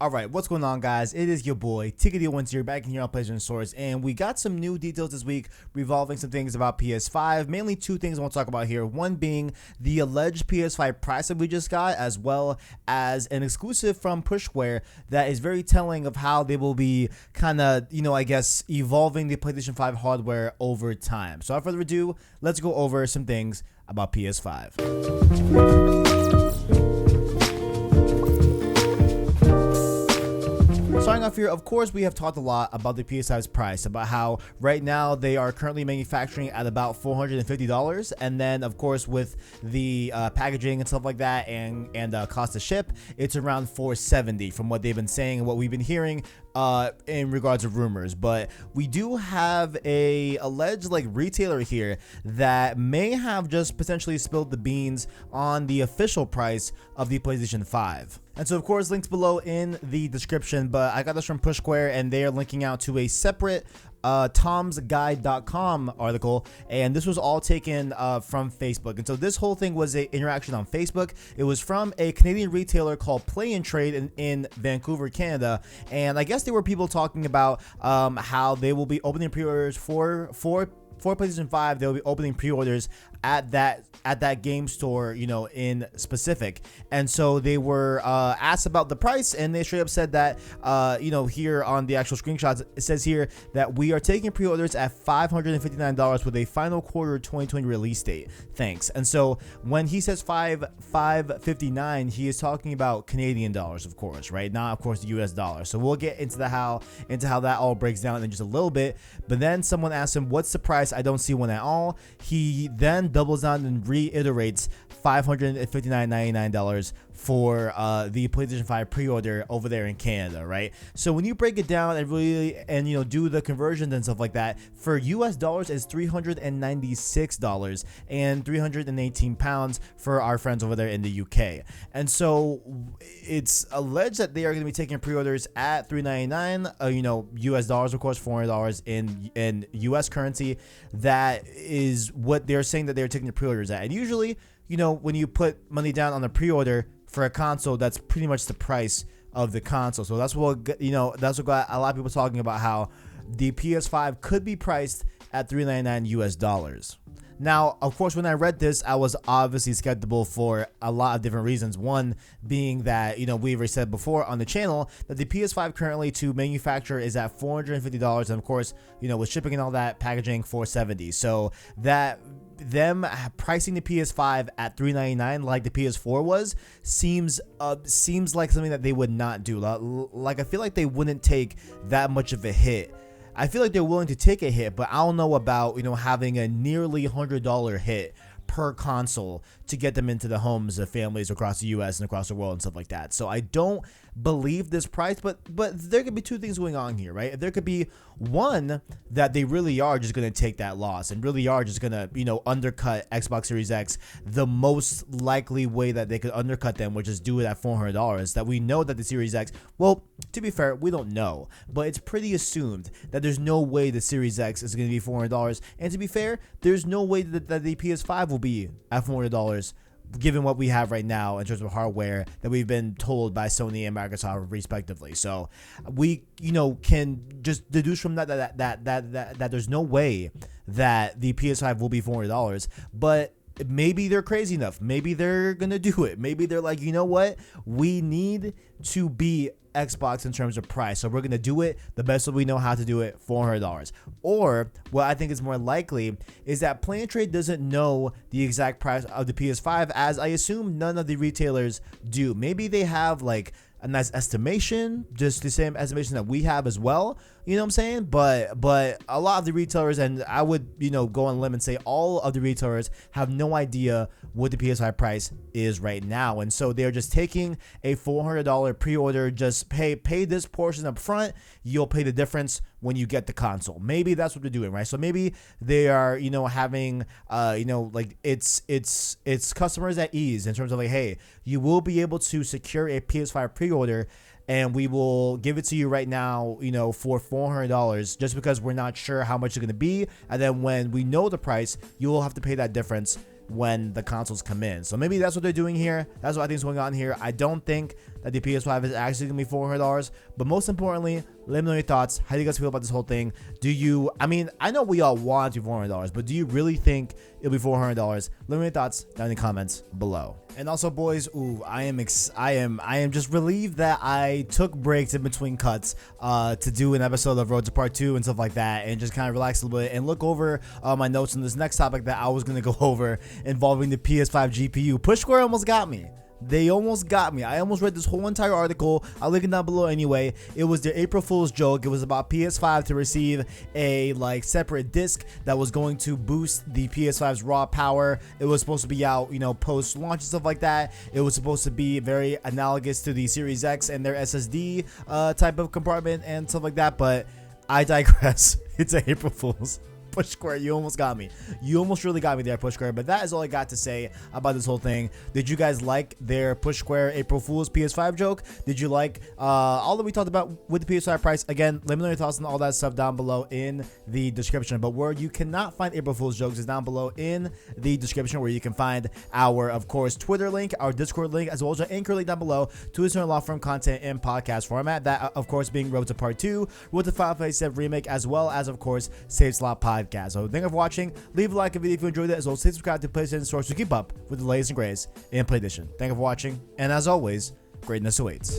Alright, what's going on, guys? It is your boy, Tickety1 here, back in here on PlayStation Source, and we got some new details this week revolving some things about PS5, mainly two things I want to talk about here, one being the alleged PS5 price that we just got, as well as an exclusive from Pushware that is very telling of how they will be kind of, I guess, evolving the PlayStation 5 hardware over time. So without further ado, let's go over some things about PS5. Starting off here, of course, we have talked a lot about the PS5's price, about how right now they are currently manufacturing at about $450, and then of course with the packaging and stuff like that and cost to ship, it's around $470 from what they've been saying and what we've been hearing in regards to rumors. But we do have a alleged retailer here that may have just potentially spilled the beans on the official price of the PlayStation 5. And so, of course, links below in the description, but I got this from Pushware, and they are linking out to a separate tomsguide.com article, and this was all taken from Facebook. And so this whole thing was an interaction on Facebook. It was from a Canadian retailer called Play and Trade in Vancouver, Canada, and I guess there were people talking about how they will be opening pre-orders for PlayStation 5. They'll be opening pre-orders at that game store, in specific. And so they were asked about the price, and they straight up said that, here on the actual screenshots, it says here that we are taking pre-orders at $559 with a final quarter 2020 release date. Thanks. And so when he says $559, he is talking about Canadian dollars, of course, right? Not, of course, the US dollar. So we'll get into how that all breaks down in just a little bit. But then someone asked him, what's the price? I don't see one at all. He then doubles down and reiterates $559.99 for the PlayStation 5 pre-order over there in Canada, right? So when you break it down and really do the conversions and stuff like that, for US dollars it's $396 and 318 pounds for our friends over there in the UK. And so it's alleged that they are going to be taking pre-orders at $399, US dollars, of course, $400 in US currency. That is what they're saying that they're taking the pre-orders at. And usually, when you put money down on a pre-order for a console, that's pretty much the price of the console. So that's what got a lot of people talking about, how the PS5 could be priced at $399 US dollars. Now, of course, when I read this, I was obviously skeptical for a lot of different reasons. One being that, we already said before on the channel that the PS5 currently to manufacture is at $450. And of course, with shipping and all that, packaging, $470. So that them pricing the PS5 at $399 like the PS4 was seems like something that they would not do. Like, I feel like they wouldn't take that much of a hit. I feel like they're willing to take a hit, but I don't know about, having a nearly $100 hit per console to get them into the homes of families across the US and across the world and stuff like that. So I don't believe this price, but there could be two things going on here, right? There could be one, that they really are just going to take that loss and really are just going to, undercut Xbox Series X the most likely way that they could undercut them, which is do it at $400. That we know that the Series X, well, to be fair, we don't know, but it's pretty assumed that there's no way the Series X is going to be $400. And to be fair, there's no way that the PS5 will be at $400, given what we have right now in terms of hardware that we've been told by Sony and Microsoft respectively. So we can just deduce from that there's no way that the PS5 will be $400. But maybe they're crazy enough. Maybe they're gonna do it. Maybe they're like, you know what, we need to be Xbox in terms of price, so we're gonna do it the best that we know how to do it, $400. Or what I think is more likely is that Play and Trade doesn't know the exact price of the PS5, as I assume none of the retailers do. Maybe they have like a nice estimation, just the same estimation that we have as well, you know what I'm saying? But a lot of the retailers, and I would go on a limb and say all of the retailers have no idea what the PS5 price is right now, and so they're just taking a $400 pre-order. Just pay this portion up front, you'll pay the difference when you get the console. Maybe that's what they're doing, right? So maybe they are having it's customers at ease in terms of like, hey, you will be able to secure a PS5 pre-order, and we will give it to you right now, for $400, just because we're not sure how much it's going to be. And then when we know the price, you will have to pay that difference when the consoles come in. So maybe that's what they're doing here. That's what I think is going on here. I don't think that the PS5 is actually gonna be $400. But most importantly, let me know your thoughts. How do you guys feel about this whole thing? I mean, I know we all want it to be $400, but do you really think it'll be $400? Let me know your thoughts down in the comments below. And also, boys, I am just relieved that I took breaks in between cuts to do an episode of Road to Part 2 and stuff like that, and just kind of relax a little bit and look over my notes on this next topic that I was gonna go over involving the PS5 GPU. Push Square almost got me. They almost got me. I almost read this whole entire article. I'll link it down below anyway. It was their April Fool's joke. It was about PS5 to receive a separate disc that was going to boost the PS5's raw power. It was supposed to be out, post launch and stuff like that. It was supposed to be very analogous to the Series X and their SSD type of compartment and stuff like that. But I digress. It's a April Fool's. Push Square, you almost got me. You almost really got me there, Push Square. But that is all I got to say about this whole thing. Did you guys like their Push Square April Fool's PS5 joke? Did you like all that we talked about with the PS5 price? Again, let me know your thoughts on all that stuff down below in the description. But where you cannot find April Fool's jokes is down below in the description, where you can find our, of course, Twitter link, our Discord link, as well as our Anchor link down below to listen to law firm content in podcast format. That, of course, being Road to Part 2, Road to Final Fantasy VII Remake, as well as, of course, Save Slot Podcast. So thank you for watching. Leave a like if you enjoyed it, as well as subscribe to PlayStation Source to keep up with the latest and greatest in Play Edition. Thank you for watching, and as always, greatness awaits.